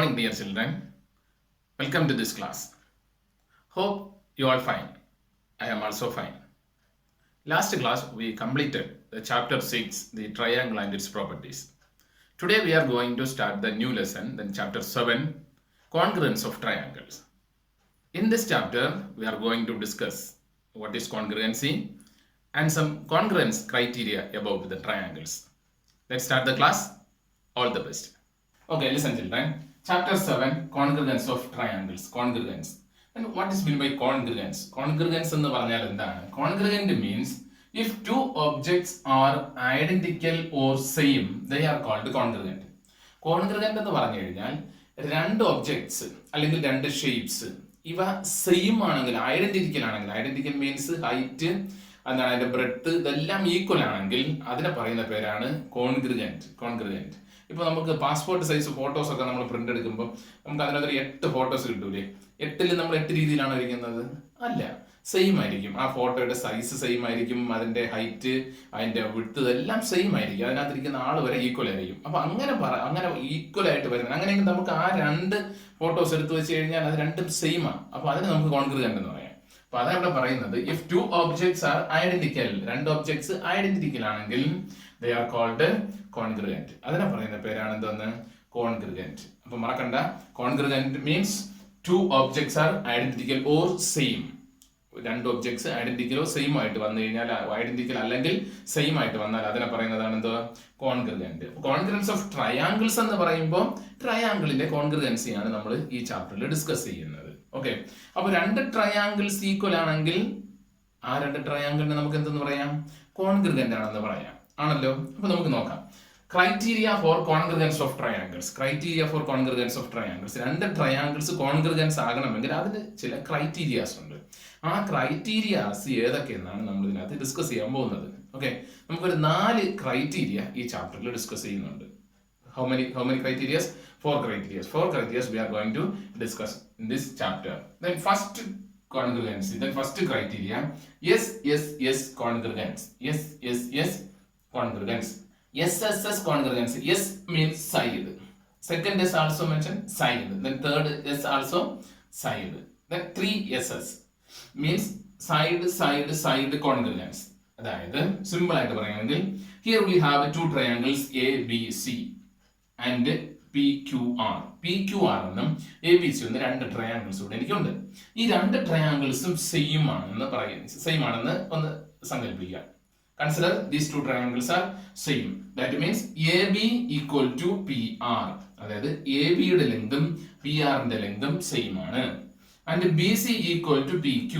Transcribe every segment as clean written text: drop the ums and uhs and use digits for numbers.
morning, dear children. Welcome to this class. Hope you all fine. I am also fine. Last class we completed the chapter 6, the triangle and its properties. Today we are going to start the new lesson, then chapter 7, congruence of triangles. In this chapter we are going to discuss what is congruency and some congruence criteria about the triangles. Let's start the class. All the best. Okay, listen children. Chapter 7, congruence of triangles. Congruence. And what is meant by congruence? Congruence എന്ന് പറഞ്ഞാൽ എന്താണ്? Congruent means if two objects are identical or same, they are called congruent. Congruent എന്ന് പറഞ്ഞു കഴിഞ്ഞാൽ രണ്ട് objects അല്ലെങ്കിൽ രണ്ട് shapes ഇവ സെയിം ആണെങ്കിൽ, ഐഡന്റിക്കൽ മീൻസ് ഹൈറ്റ്, എന്താണ് അതിന്റെ ബ്രെഡ്ത്ത്, ഇതെല്ലാം ഈക്വൽ ആണെങ്കിൽ അതിനെ പറയുന്ന പേരാണ് കോൺഗ്രുഗന്റ്. ഇപ്പൊ നമുക്ക് പാസ്പോർട്ട് സൈസ് ഫോട്ടോസ് ഒക്കെ നമ്മൾ പ്രിന്റ് എടുക്കുമ്പോൾ നമുക്ക് അതിനകത്ത് 8 ഫോട്ടോസ് കിട്ടൂലേ? 8ൽ നമ്മൾ 8 രീതിയിലാണ് ഇരിക്കുന്നത്? അല്ല, സെയിം ആയിരിക്കും. ആ ഫോട്ടോയുടെ സൈസ് സെയിം ആയിരിക്കും, അതിന്റെ ഹൈറ്റ്, അതിന്റെ വിഡ്ത്ത് എല്ലാം സെയിം ആയിരിക്കും. അതിനകത്തിരിക്കുന്ന ആൾ വരെ ഈക്വൽ ആയിരിക്കും. അപ്പൊ അങ്ങനെ ഈക്വൽ ആയിട്ട് വരുന്നത്, അങ്ങനെയെങ്കിൽ നമുക്ക് ആ 2 ഫോട്ടോസ് എടുത്തു വെച്ച് കഴിഞ്ഞാൽ അത് രണ്ടും സെയിമാണ്. അപ്പൊ അതിന് നമുക്ക് കോൺഗ്രുഗന്റ് എന്ന് പറയാം. അപ്പൊ അതാണ് ഇവിടെ പറയുന്നത്, if to objects R identical, രണ്ട് ഒബ്ജക്ട്സ് ഐഡന്റിക്കൽ ആണെങ്കിൽ they are called congruent. അതിനെ പറയുന്ന പേരാണ് എന്തെന്ന്? കോൺഗ്രുഗന്റ്. അപ്പൊ മറക്കണ്ട, congruent means two objects are identical or same. രണ്ട് ഒബ്ജക്ട്സ് ഐഡന്റിക്കലോ സെയിം ആയിട്ട് വന്നു കഴിഞ്ഞാൽ, ഐഡന്റിക്കൽ അല്ലെങ്കിൽ സെയിം ആയിട്ട് വന്നാൽ അതിനെ പറയുന്നതാണ് എന്തോ? കോൺഗ്രുഗന്റ്. കോൺഗ്രുഗൻസ് ഓഫ് ട്രയാങ്കിൾസ് എന്ന് പറയുമ്പോൾ ട്രയാങ്കിളിന്റെ കോൺഗ്രുഗൻസിയാണ് നമ്മൾ ഈ ചാപ്റ്ററിൽ ഡിസ്കസ് ചെയ്യുന്നത്. ഓക്കെ, അപ്പൊ രണ്ട് ട്രയാങ്കിൾസ് ഈക്വൽ ആണെങ്കിൽ ആ രണ്ട് ട്രയാങ്കിളിനെ നമുക്ക് എന്തെന്ന് പറയാം? കോൺഗ്രുഗന്റ് ആണെന്ന് പറയാം. ആണല്ലോ. അപ്പൊ നമുക്ക് നോക്കാം. Criteria for congruence of triangles. രണ്ട് ട്രയാങ്കിൾസ് കോൺഗ്രുഗൻസ് ആകണമെങ്കിൽ അതിന് ചില ക്രൈറ്റീരിയാസ് ഉണ്ട്. ആ ക്രൈറ്റീരിയാസ് ഏതൊക്കെയെന്നാണ് നമ്മൾ ഇതിനകത്ത് ഡിസ്കസ് ചെയ്യാൻ പോകുന്നത്. ഓക്കെ, നമുക്കൊരു 4 ക്രൈറ്റീരിയ ഈ ചാപ്റ്ററിൽ ഡിസ്കസ് ചെയ്യുന്നുണ്ട്. How many criterias? 4 criterias we are going to discuss in this chapter. Then first congruency. Then first criteria, yes congruence. Yes congruence. SSS congruency. Yes means side. Second is also mentioned side. Then third is also side. Then 3 SS means side congruence. അതായത് simple ആയിട്ട് പറയുകയാണെങ്കിൽ, here we have 2 triangles ABC and PQR എന്നും ABC എന്ന 2 triangles ഇവിടെ എനിക്കുണ്ട്. ഈ 2 ട്രയാങ്കിൾസും same ആണെന്ന് ഒന്ന് സങ്കല്പിക്കുക. Consider these 2 triangles are same. That means AB equal to PR. അതായത് AB യുടെ ലെങ്തും PR ന്റെ ലെങ്തും സെയിം ആണ്. And BC equal to PQ.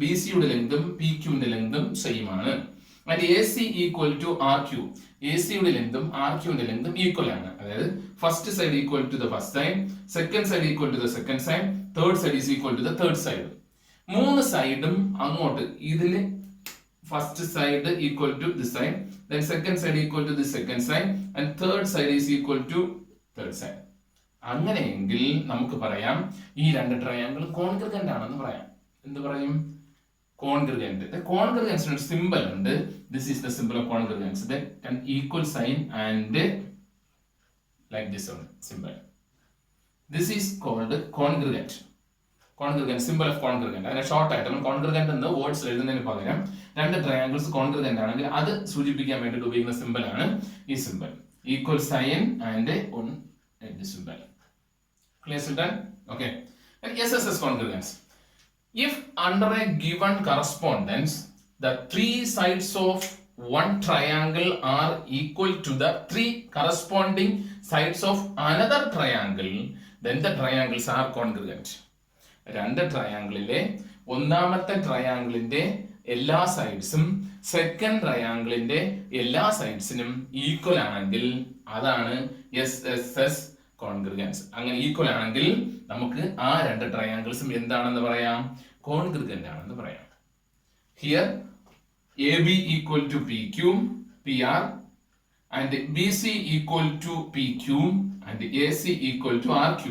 BC യുടെ ലെങ്തും PQ ന്റെ ലെങ്തും സെയിം ആണ്. And AC equal to RQ. AC യുടെ ലെങ്തും RQ ന്റെ ലെങ്തും ഈക്വൽ ആണ്. അതായത് first side equal to the first side, second side equal to the second side, third side is equal to the third side. 3 സൈഡും അങ്ങോട്ട് ഇതിന് first side equal to this side, then second side equal to the second side, and third side is equal to third side. അങ്ങനെയെങ്കിൽ നമുക്ക് പറയാം ഈ 2 triangle കോൺഗ്രുഗന്റ് ആണെന്ന് പറയാം. എന്ത് പറയും? കോൺഗ്രുഗന്റ്. കോൺഗ്രുഗൻസിന് സിമ്പിൾ ഉണ്ട്. This is the symbol of congruence. Then an equal sign and like this one symbol. This is called congruent. Simple of congruent. അതിനെ ഷോർട്ട് ആയിട്ട് നമ്മൾ കോൺഗ്രുഗന്റ് എന്ന് വേർഡ്സ് എഴുതുന്നതിന് പകരം 2 ട്രയാങ്കിൾസ് കോൺഗ്രുഗന്റ് ആണെങ്കിൽ അത് സൂചിപ്പിക്കാൻ വേണ്ടിയിട്ട് ഉപയോഗിക്കുന്ന സിമ്പിൾ ആണ് ഈ symbol. Equal sign and on edge symbol. Clear children? Okay. SSS congruence. If under a given correspondence the 3 sides of one triangle are equal to the 3 corresponding sides of another triangle, then the triangles are congruent. 2 ട്രയാങ്കിളിലെ ഒന്നാമത്തെ ട്രയാങ്കിളിന്റെ എല്ലാ സൈഡ്സും second ട്രയാങ്കിളിന്റെ എല്ലാ സൈഡ്സിനും equal ആണെങ്കിൽ അതാണ് SSS കോൺഗ്രുഗൻസ്. അങ്ങനെ equal ആണെങ്കിൽ നമുക്ക് ആ 2 ട്രയാങ്കിൾസും എന്താണെന്ന് പറയാം? കോൺഗ്രുഗന്റ് ആണെന്ന് പറയാം. Here AB equal to PR and BC equal to PQ and AC equal to RQ.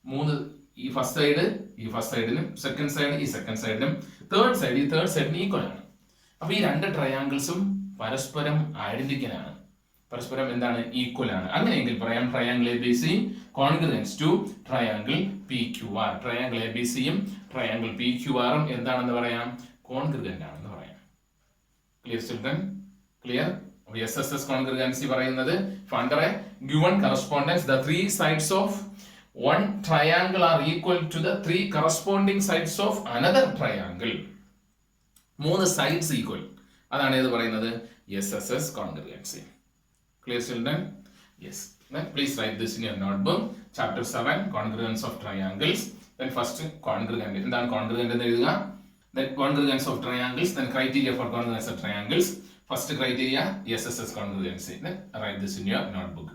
3 ഈ ഫസ്റ്റ് സൈഡിനും സെക്കൻഡ് സൈഡ് ഈ സെക്കൻഡ് സൈഡിനും തേർഡ് സൈഡിന് ഈക്വൽ ആണ്. അപ്പൊ ഈ 2 ട്രയാങ്കിൾസും പരസ്പരം ഐഡന്റിക്കൽ ആണ്. പരസ്പരം എന്താണ് ഈക്വൽ ആണ്. അങ്ങനെയെങ്കിൽ പറയാം triangle A B C congruence to triangle P Q R. Triangle A B സിയും ട്രയാങ്കിൾ പി ക്യു ആറും എന്താണെന്ന് പറയാം? കോൺഗ്രുവന്റ് ആണെന്ന് പറയാം. Clear children? Clear? S S S congruency പറയുന്നത് under a given correspondence the three sides of one triangle are equal to the three corresponding sides of another triangle. മൂന്ന് sides equal, അതാണ് ഏത് പറയുന്നത്? S S S congruency. Clear children? Yes. Then please write this in your notebook. Chapter 7 Congruence of triangles. Then first congruent. എന്താണ് congruent എന്ന് എഴുതുക. Then congruence of triangles. Then criteria for congruence of triangles. First criteria SSS congruency. Then write this in your notebook.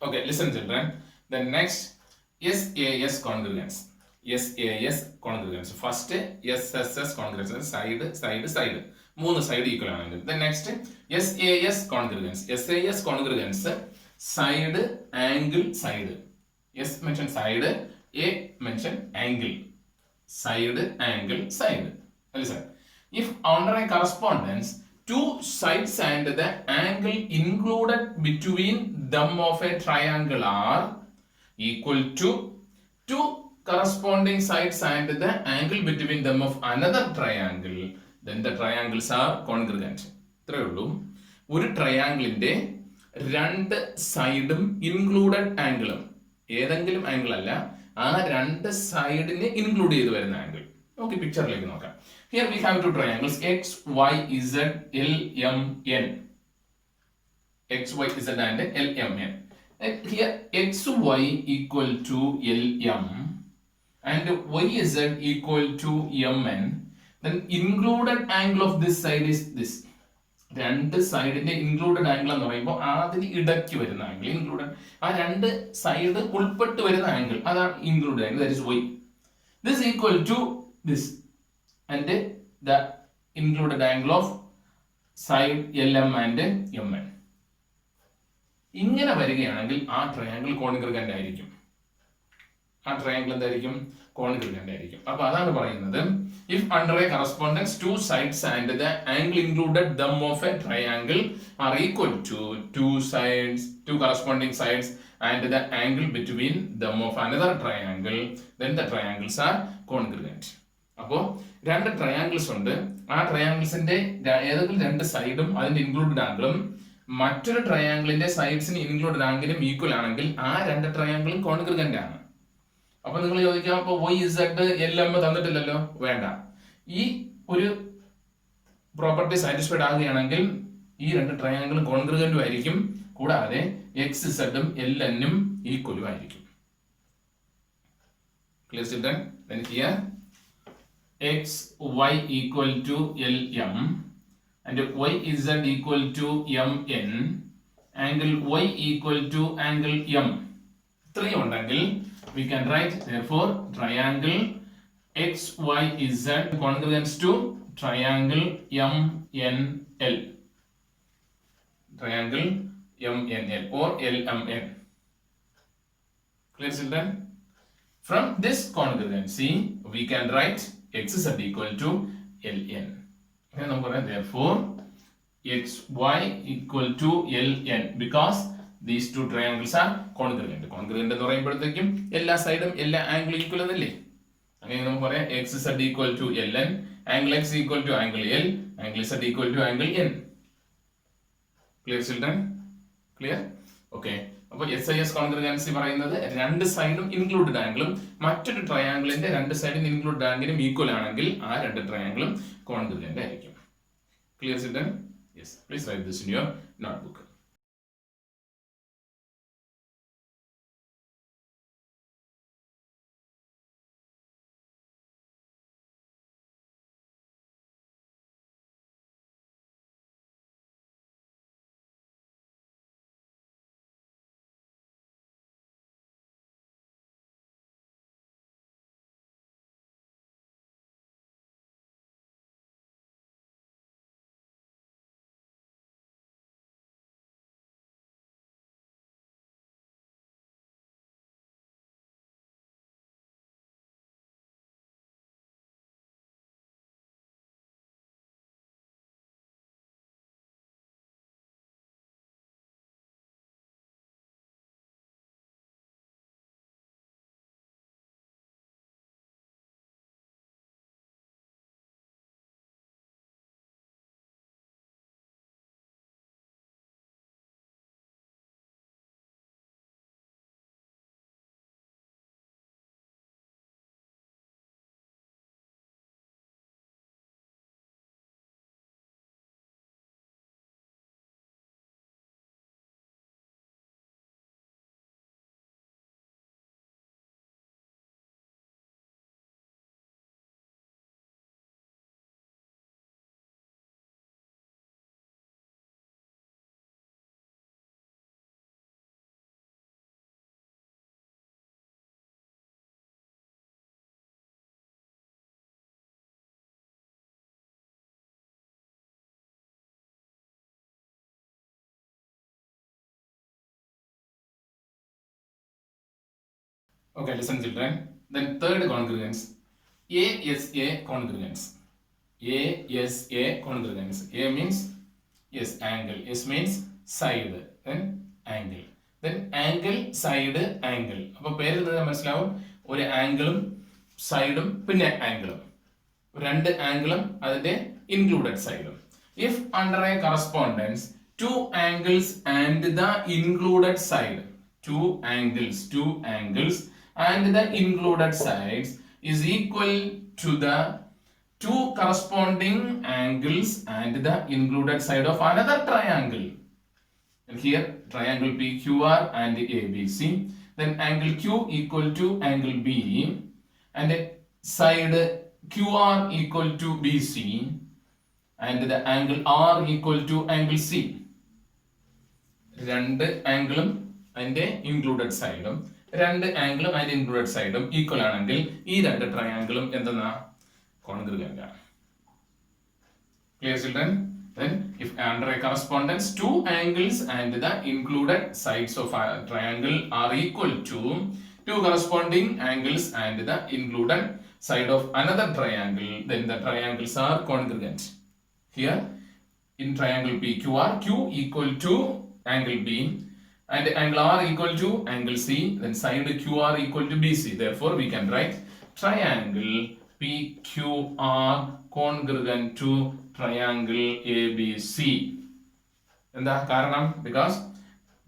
Okay, listen children. Then next SAS congruence. SAS congruence. First SSS congruence. Side. മൂന്ന് side equal ആണെങ്കിൽ. Then next SAS congruence. SAS congruence. Side, angle, side. S mention side. A mention angle. Side, angle, side. Listen. If under a correspondence two sides and the angle included between them of a triangle are equal to two corresponding sides and the angle between them of another triangle, then the triangles are congruent. ഇത്രയേ ഉള്ളൂ. ഒരു ട്രയാങ്കിളിന്റെ രണ്ട് സൈഡും included ആംഗിളും, ഏതെങ്കിലും angle അല്ല, ആ രണ്ട് സൈഡിനെ ഇൻക്ലൂഡ് ചെയ്ത് വരുന്ന ആംഗിൾ. നമുക്ക് പിക്ചറിലേക്ക് നോക്കാം. Here we have two triangles X, Y, Z, L, M, N. X, Y, Z and L, M, N. Here X, Y equal to L, M and Y, Z equal to M, N. Then included angle of this side is this. രണ്ട് സൈഡിന്റെ included angle എന്ന് പറയുമ്പോൾ അതിന് ഇടയ്ക്ക് വരുന്ന angle, included ആ രണ്ട് side ഉൾപ്പെട്ട് വരുന്ന angle, അതാണ് included angle, that is Y. This equal to this and the included angle of side LM and MN. ഇങ്ങനെ വരികയാണെങ്കിൽ ആ ട്രയാങ്കിൾ കോൺഗ്രുവന്റ് ആയിരിക്കും. ആ ട്രയാങ്കിൾ എന്തായിരിക്കും? കോൺഗ്രുവന്റ് ആയിരിക്കും. അപ്പൊ അതാണ് പറയുന്നത് if under a correspondence two sides and the angle included them of a triangle are equal to two corresponding sides and the angle between them of another triangle, then the triangles are congruent. അപ്പോൾ രണ്ട് triangles ഉണ്ട്. ആ ട്രയാങ്കിൾസിന്റെ ഏതെങ്കിലും രണ്ട് സൈഡും അതിന്റെ included ആംഗിളും മറ്റൊരു ട്രയാങ്കിളിന്റെ സൈഡ്സിന് ഇൻക്ലൂഡഡ് ആംഗിളും ഈക്വൽ ആണെങ്കിൽ ആ രണ്ട് ട്രയാങ്കിളും കോൺഗ്രുവന്റ് ആണ്. അപ്പൊ നിങ്ങൾ ചോദിക്കാം, അപ്പൊ Y, Z, L, M തന്നിട്ടില്ലല്ലോ. വേണ്ട, ഈ ഒരു പ്രോപ്പർട്ടി സാറ്റിസ്ഫൈഡ് ആകുകയാണെങ്കിൽ ഈ രണ്ട് ട്രയാങ്കിളും കോൺഗ്രുവന്റും ആയിരിക്കും. കൂടാതെ X, Z ഉം L, N ഉം ഈക്വലും ആയിരിക്കും. Clear children? Then here X, Y equal to L, M and Y, Z equal to M, N angle y equal to angle m. 3 ഉണ്ടെങ്കിൽ we can write therefore triangle XYZ congruence to triangle MNL. Triangle MNL or LMN. Clear children? From this congruency we can write XZ equal to LN. Therefore XY equal to LN because these two triangles are congruent. Congruent എന്ന് പറയുമ്പോഴത്തേക്കും എല്ലാ സൈഡും എല്ലാ ആംഗിളും equal എന്നല്ലേ? അങ്ങനെ നമുക്ക് പറയാം XZ equal to LN, angle X equal to angle L, angle Z equal to angle N. Clear children? Clear? Okay. അപ്പോൾ SIS കോൺഗ്രുഗൻസി പറയുന്നത് രണ്ട് സൈഡും ഇൻക്ലൂഡഡ് ആംഗിളും മറ്റൊരു ട്രയാംഗിളിന്റെ രണ്ട് സൈഡും ഇൻക്ലൂഡഡ് ആംഗിളും ഈക്വൽ ആണെങ്കിൽ ആ രണ്ട് ട്രയാംഗിളും കോൺഗ്രുഗന്റ് ആയിരിക്കും. Clear children? Yes. Please write this in your notebook. Okay, listen children. Then third congruence, ASA congruence. ASA congruence. A means yes angle. S means side. Then angle. Then angle side angle. അപ്പോൾ പേര് തന്നെ മനസ്സിലാവും. ഒരു ആംഗിളും സൈഡും പിന്നെ ആംഗിളും രണ്ട് ആംഗിളും അതിന്റെ ഇൻക്ലൂഡഡ് സൈഡും. If under a correspondence two angles and the included side, two angles and the included sides is equal to the two corresponding angles and the included side of another triangle. And here triangle PQR and ABC. Then angle Q equal to angle B and side QR equal to BC and the angle R equal to angle C. രണ്ട് ആംഗിളും അതിന്റെ included സൈഡും രണ്ട് ആംഗിളും അതിന്റെ included സൈഡും equal ആണെങ്കിൽ ഈ രണ്ട് ട്രയാംഗിളും എന്തെന്നാ കോൺഗ്രുഗന്റ് ആണ്. Clear children? Then if under a correspondence two angles and the included sides of a triangle are equal to two corresponding angles and the included side of another triangle, then the triangles are congruent. Here in triangle PQR, Q equal to angle B and angle R equal to angle C, then side QR equal to BC. Therefore we can write triangle PQR congruent to triangle ABC. എന്താ കാരണം? Because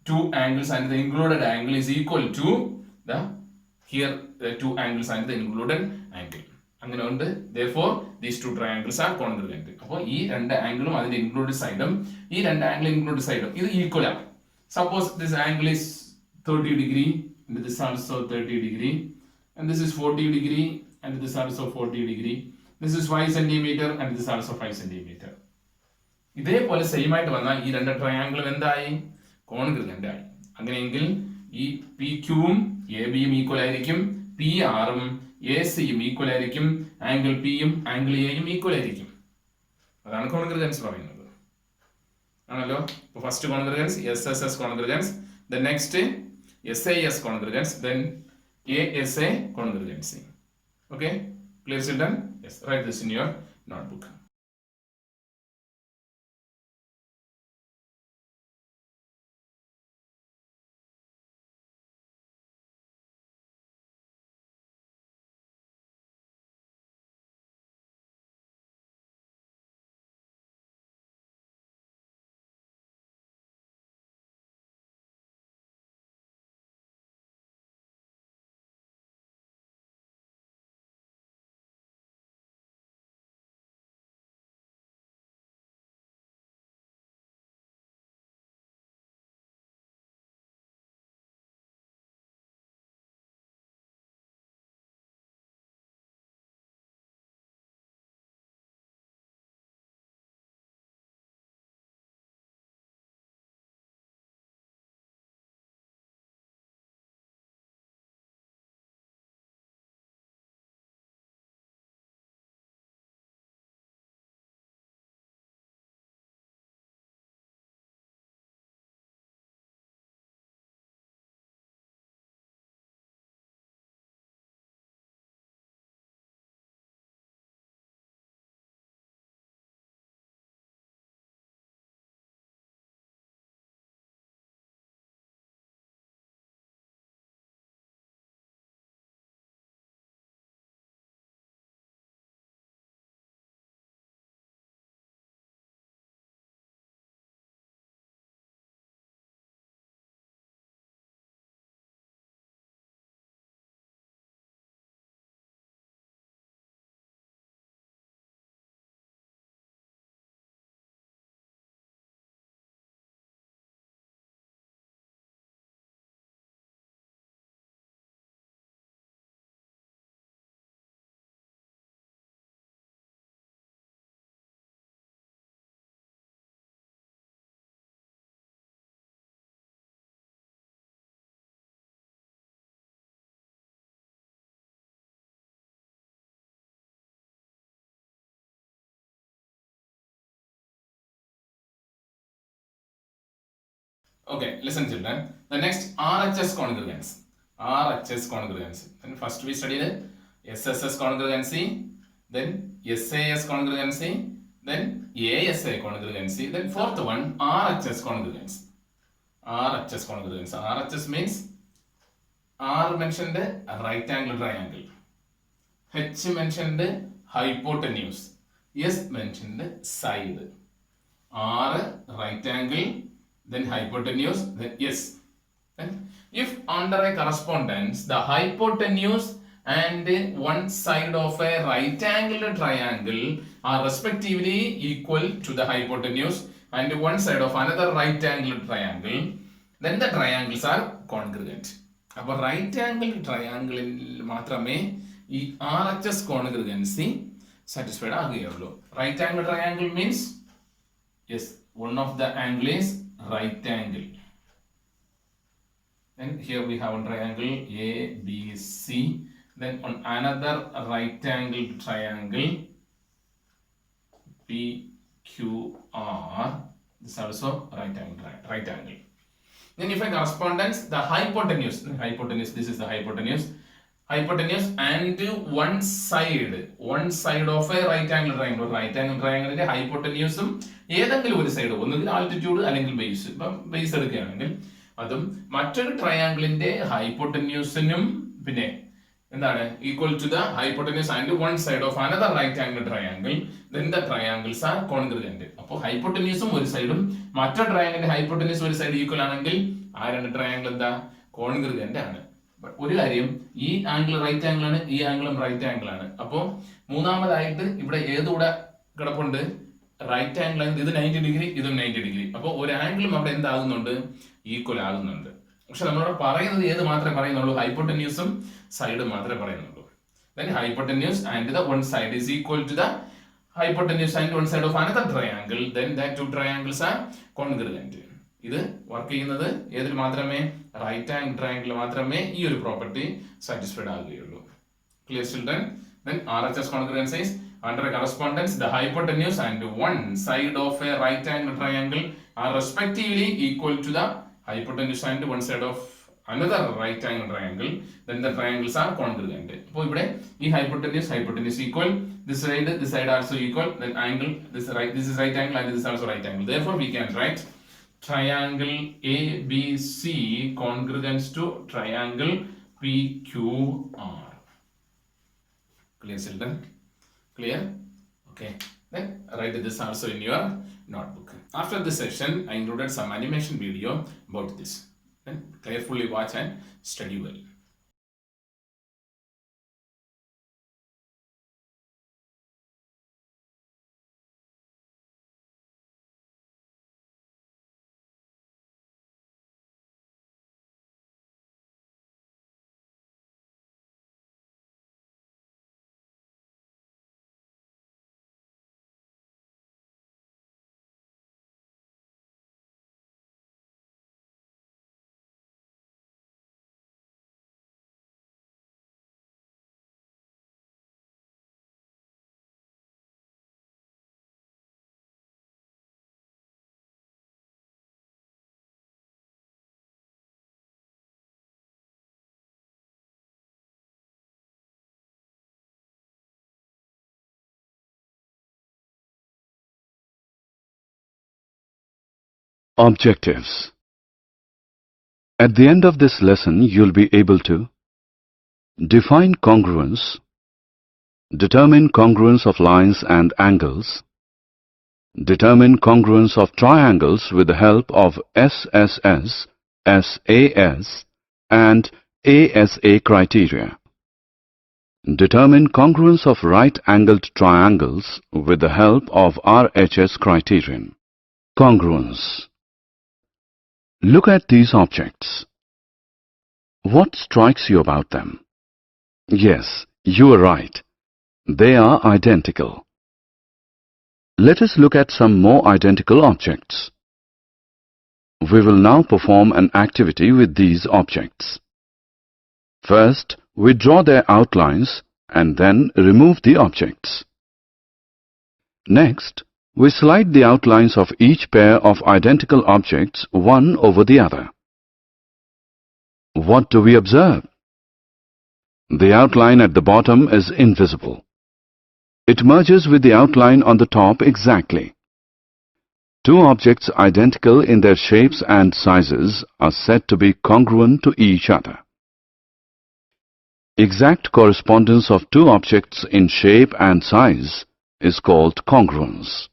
two angles and the included angle is equal to the here the two angles and the included angle. അങ്ങനെ ഉണ്ട്. Therefore these two triangles are congruent. അപ്പോൾ ഈ രണ്ട് ആംഗിളും അതിന്റെ included സൈഡും ഈ രണ്ട് ആംഗിൾ ഇൻക്ലൂഡഡ് സൈഡും ഇത് ഈക്വൽ ആണ്. Suppose this angle is 30 degree and this also 30 degree and this is 40 degree and this also 40 degree. This is 5 centimeter and this also 5 centimeter. ഇതേപോലെ സെയിം ആയിട്ട് വന്നാൽ ഈ രണ്ട് ട്രയാംഗിളും എന്തായി കോൺഗ്രുഗന്റ് ആയി. അങ്ങനെയെങ്കിൽ ഈ പി ക്യൂവും എ ബിയും ഈക്വൽ ആയിരിക്കും, പി ആറും എ സിയും ഈക്വൽ ആയിരിക്കും, ആംഗിൾ പിയും ആംഗിൾ എയും ഈക്വൽ ആയിരിക്കും. അതാണ് കോൺഗ്രുഗൻസ് പറയുന്നത്. ആണല്ലോ. First congruence S S S congruence, then next S A S congruence, then A S A congruency. Okay, clear children? Yes, write this in your notebook. Okay, listen children. The next RHS congruence. RHS congruence. Then first we studied SSS congruency, then SAS congruency, then ASA congruency, then fourth one RHS congruence. RHS congruence. RHS means R mentioned right angle triangle. H mentioned hypotenuse. S mentioned side. R right angle, then hypotenuse, then S. Then if under a correspondence the hypotenuse and one side of a right angled triangle are respectively equal to the hypotenuse and one side of another right angled triangle, then the triangles are congruent. അപ്പോൾ right angle ട്രയാംഗിളിൽ മാത്രമേ ഈ RHS congruency satisfied ആകുകയുള്ളൂ. Right angle triangle means yes, one of the angle is right angle. Then here we have one triangle ABC. Then on another right angle triangle PQR. This is also right angle. Then if a correspondence, the hypotenuse, this is the hypotenuse and one side of a right angle triangle. Right angle triangle hypotenuse ഏതെങ്കിലും ഒരു side, ഒന്നുകിൽ altitude അല്ലെങ്കിൽ base. ഇപ്പം base എടുക്കുകയാണെങ്കിൽ അതും മറ്റൊരു ട്രയാംഗിളിന്റെ ഹൈപ്പോട്ടന്യൂസിനും പിന്നെ എന്താണ് equal to the hypotenuse and one side of another right angle triangle, then the triangles are congruent. അപ്പോൾ ഹൈപ്പോട്ടന്യൂസും ഒരു സൈഡും മറ്റൊരു ട്രയാംഗിളിന്റെ ഹൈപ്പോട്ടന്യൂസ് ഒരു സൈഡ് ഈക്വൽ ആണെങ്കിൽ ആ രണ്ട് ട്രയാംഗിൾ എന്താ കോൺഗ്രുഗന്റ് ആണ്. ഒരു കാര്യം, ഈ ആംഗിൾ റൈറ്റ് ആംഗിൾ ആണ്, ഈ ആംഗിളും റൈറ്റ് ആംഗിൾ ആണ്. അപ്പോൾ മൂന്നാമതായിട്ട് ഇവിടെ ഏതുകൂടെ കിടപ്പുണ്ട്? റൈറ്റ് ആംഗിൾ ആണ്. ഇത് 90 ഡിഗ്രി, ഇതും 90 ഡിഗ്രി. അപ്പോൾ ഒരു ആംഗിളും അവിടെ എന്താകുന്നുണ്ട്? ഈക്വൽ ആകുന്നുണ്ട്. പക്ഷെ നമ്മളവിടെ പറയുന്നത് ഏത് മാത്രമേ പറയുന്നുള്ളൂ? ഹൈപ്പോട്ടന്യൂസും സൈഡും മാത്രമേ പറയുന്നുള്ളൂ. Then hypotenuse and the one side is equal to the hypotenuse and one side of another triangle. Then that two triangles are congruent. ഇത് വർക്ക് ചെയ്യുന്നത് ഏതിൽ മാത്രമേ റൈറ്റ് ആംഗിൾ ട്രയാങ്കിൾ മാത്രമേ ഈ ഒരു പ്രോപ്പർട്ടി സാറ്റിസ്ഫൈഡ് ആകുകയുള്ളൂ. Clear children? Then RHS congruence is under correspondence the hypotenuse and one side of a right angle triangle are respectively equal to the hypotenuse and one side of another right angle triangle. Then the triangles are congruent. അപ്പോൾ ഇവിടെ ഈ hypotenuse equal, this side also equal, then angle this is right angle and this is also right angle. Therefore we can write triangle ABC congruence to triangle PQR. Clear children? Clear? Okay. Then write this also in your notebook. After this session, I included some animation video about this. Then carefully watch and study well. Objectives. At the end of this lesson, you'll be able to define congruence, determine congruence of lines and angles, determine congruence of triangles with the help of SSS, SAS, and ASA criteria. Determine congruence of right-angled triangles with the help of RHS criterion. Congruence. Look at these objects. What strikes you about them? Yes, you are right. They are identical. Let us look at some more identical objects. We will now perform an activity with these objects. First, we draw their outlines and then remove the objects. Next, we slide the outlines of each pair of identical objects one over the other. What do we observe? The outline at the bottom is invisible. It merges with the outline on the top exactly. Two objects identical in their shapes and sizes are said to be congruent to each other. Exact correspondence of two objects in shape and size is called congruence.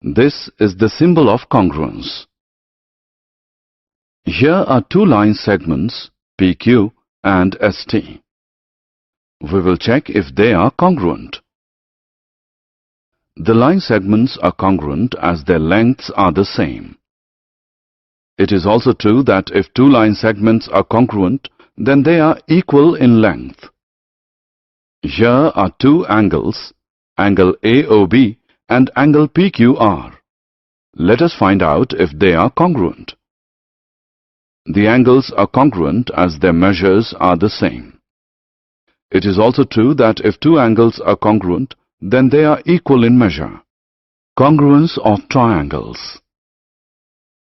This is the symbol of congruence. Here are two line segments, PQ and ST. We will check if they are congruent. The line segments are congruent as their lengths are the same. It is also true that if two line segments are congruent, then they are equal in length. Here are two angles, angle AOB and angle PQR. Let us find out if they are congruent. The angles are congruent as their measures are the same. It is also true that if two angles are congruent, then they are equal in measure. Congruence of triangles.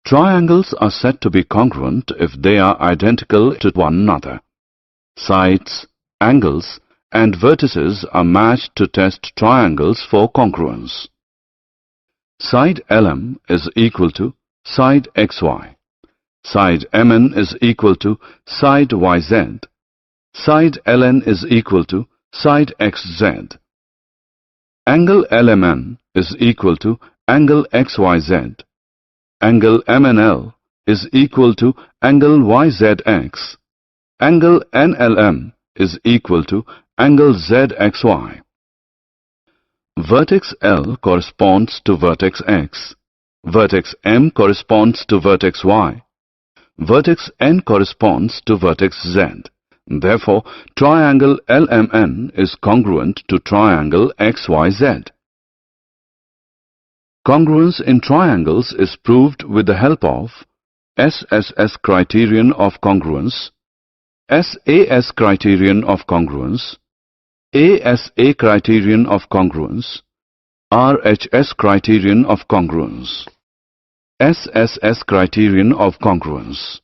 Triangles are said to be congruent if they are identical to one another. Sides, angles, and vertices are matched to test triangles for congruence. Side LM is equal to side XY. Side MN is equal to side YZ. Side LN is equal to side XZ. Angle LMN is equal to angle XYZ. Angle MNL is equal to angle YZX. Angle NLM is equal to angle ZXY. Vertex L corresponds to vertex X. Vertex M corresponds to vertex Y. Vertex N corresponds to vertex Z. Therefore, triangle LMN is congruent to triangle XYZ. Congruence in triangles is proved with the help of SSS criterion of congruence, SAS criterion of congruence, ASA criterion of congruence, RHS criterion of congruence, SSS criterion of congruence.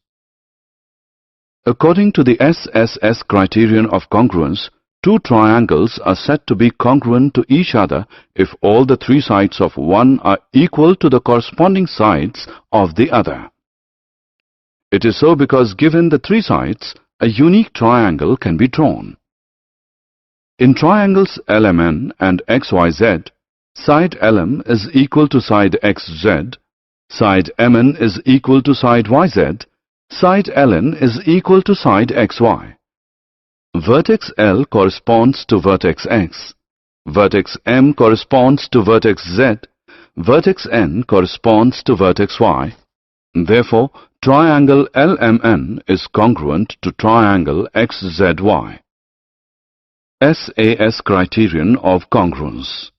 According to the SSS criterion of congruence, two triangles are said to be congruent to each other if all the three sides of one are equal to the corresponding sides of the other. It is so because given the three sides, a unique triangle can be drawn. In triangles LMN and XYZ, side LM is equal to side XZ, side MN is equal to side YZ, side LN is equal to side XY. Vertex L corresponds to vertex X, vertex M corresponds to vertex Z, vertex N corresponds to vertex Y. Therefore, triangle LMN is congruent to triangle XZY. SAS criterion of congruence.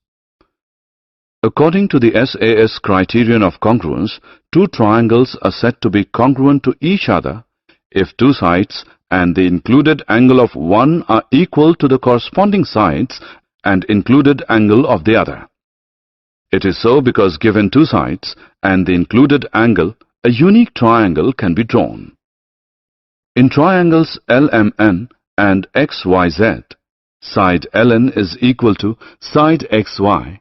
According to the SAS criterion of congruence, two triangles are said to be congruent to each other if two sides and the included angle of one are equal to the corresponding sides and included angle of the other. It is so because given two sides and the included angle, a unique triangle can be drawn. In triangles LMN and XYZ, side LN is equal to side XY.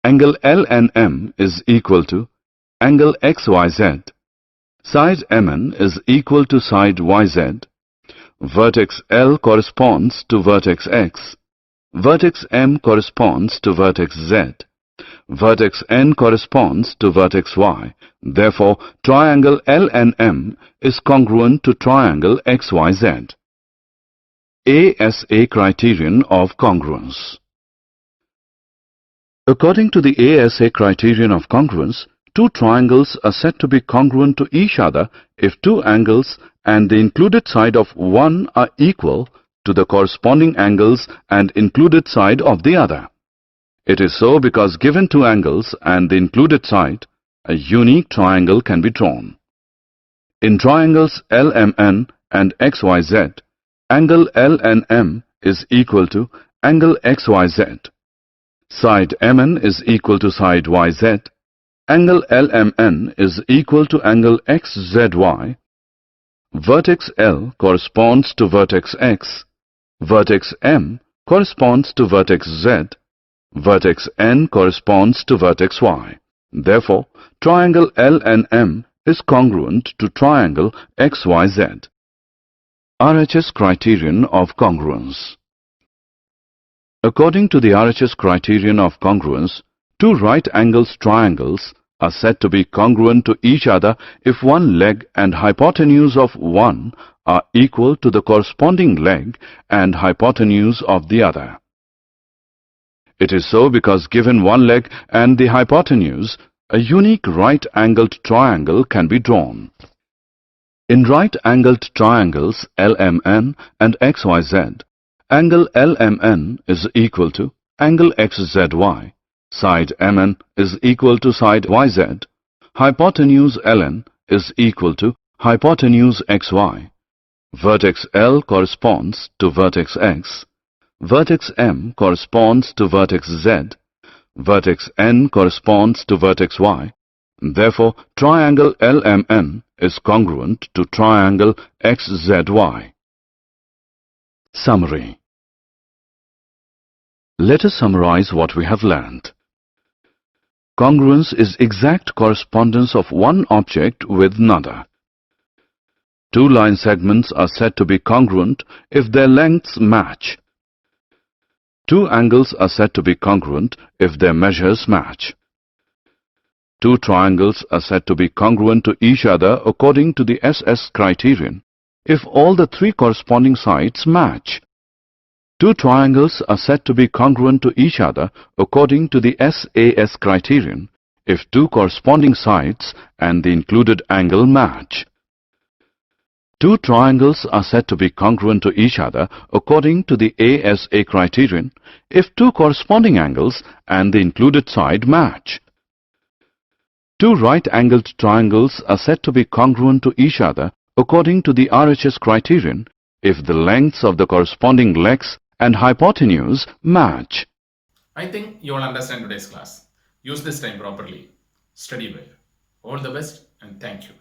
Angle LNM is equal to angle XYZ. Side MN is equal to side YZ. Vertex L corresponds to vertex X. Vertex M corresponds to vertex Z. Vertex N corresponds to vertex Y. Therefore, triangle LNM is congruent to triangle XYZ. ASA criterion of congruence. According to the ASA criterion of congruence, two triangles are said to be congruent to each other if two angles and the included side of one are equal to the corresponding angles and included side of the other. It is so because given two angles and the included side, a unique triangle can be drawn. In triangles LMN and XYZ, angle LNM is equal to angle XYZ. Side MN is equal to side YZ. Angle LMN is equal to angle XZY. Vertex L corresponds to vertex X. Vertex M corresponds to vertex Z. Vertex N corresponds to vertex Y. Therefore, triangle LNM is congruent to triangle XYZ. RHS criterion of congruence. According to the RHS criterion of congruence, two right-angled triangles are said to be congruent to each other if one leg and hypotenuse of one are equal to the corresponding leg and hypotenuse of the other. It is so because given one leg and the hypotenuse, a unique right-angled triangle can be drawn. In right-angled triangles LMN and XYZ, angle LMN is equal to angle XZY. Side MN is equal to side YZ. Hypotenuse LN is equal to hypotenuse XY. Vertex L corresponds to vertex X. Vertex M corresponds to vertex Z. Vertex N corresponds to vertex Y. Therefore, triangle LMN is congruent to triangle XZY. Summary. Let us summarize what we have learned. Congruence is exact correspondence of one object with another. Two line segments are said to be congruent if their lengths match. Two angles are said to be congruent if their measures match. Two triangles are said to be congruent to each other according to the SS criterion if all the three corresponding sides match. Two triangles are said to be congruent to each other according to the SAS criterion if two corresponding sides and the included angle match. Two triangles are said to be congruent to each other according to the ASA criterion if two corresponding angles and the included side match. Two right-angled triangles are said to be congruent to each other according to the RHS criterion if the lengths of the corresponding legs and hypotenuse match. I think you all understand today's class. Use this time properly. Study well. All the best and thank you.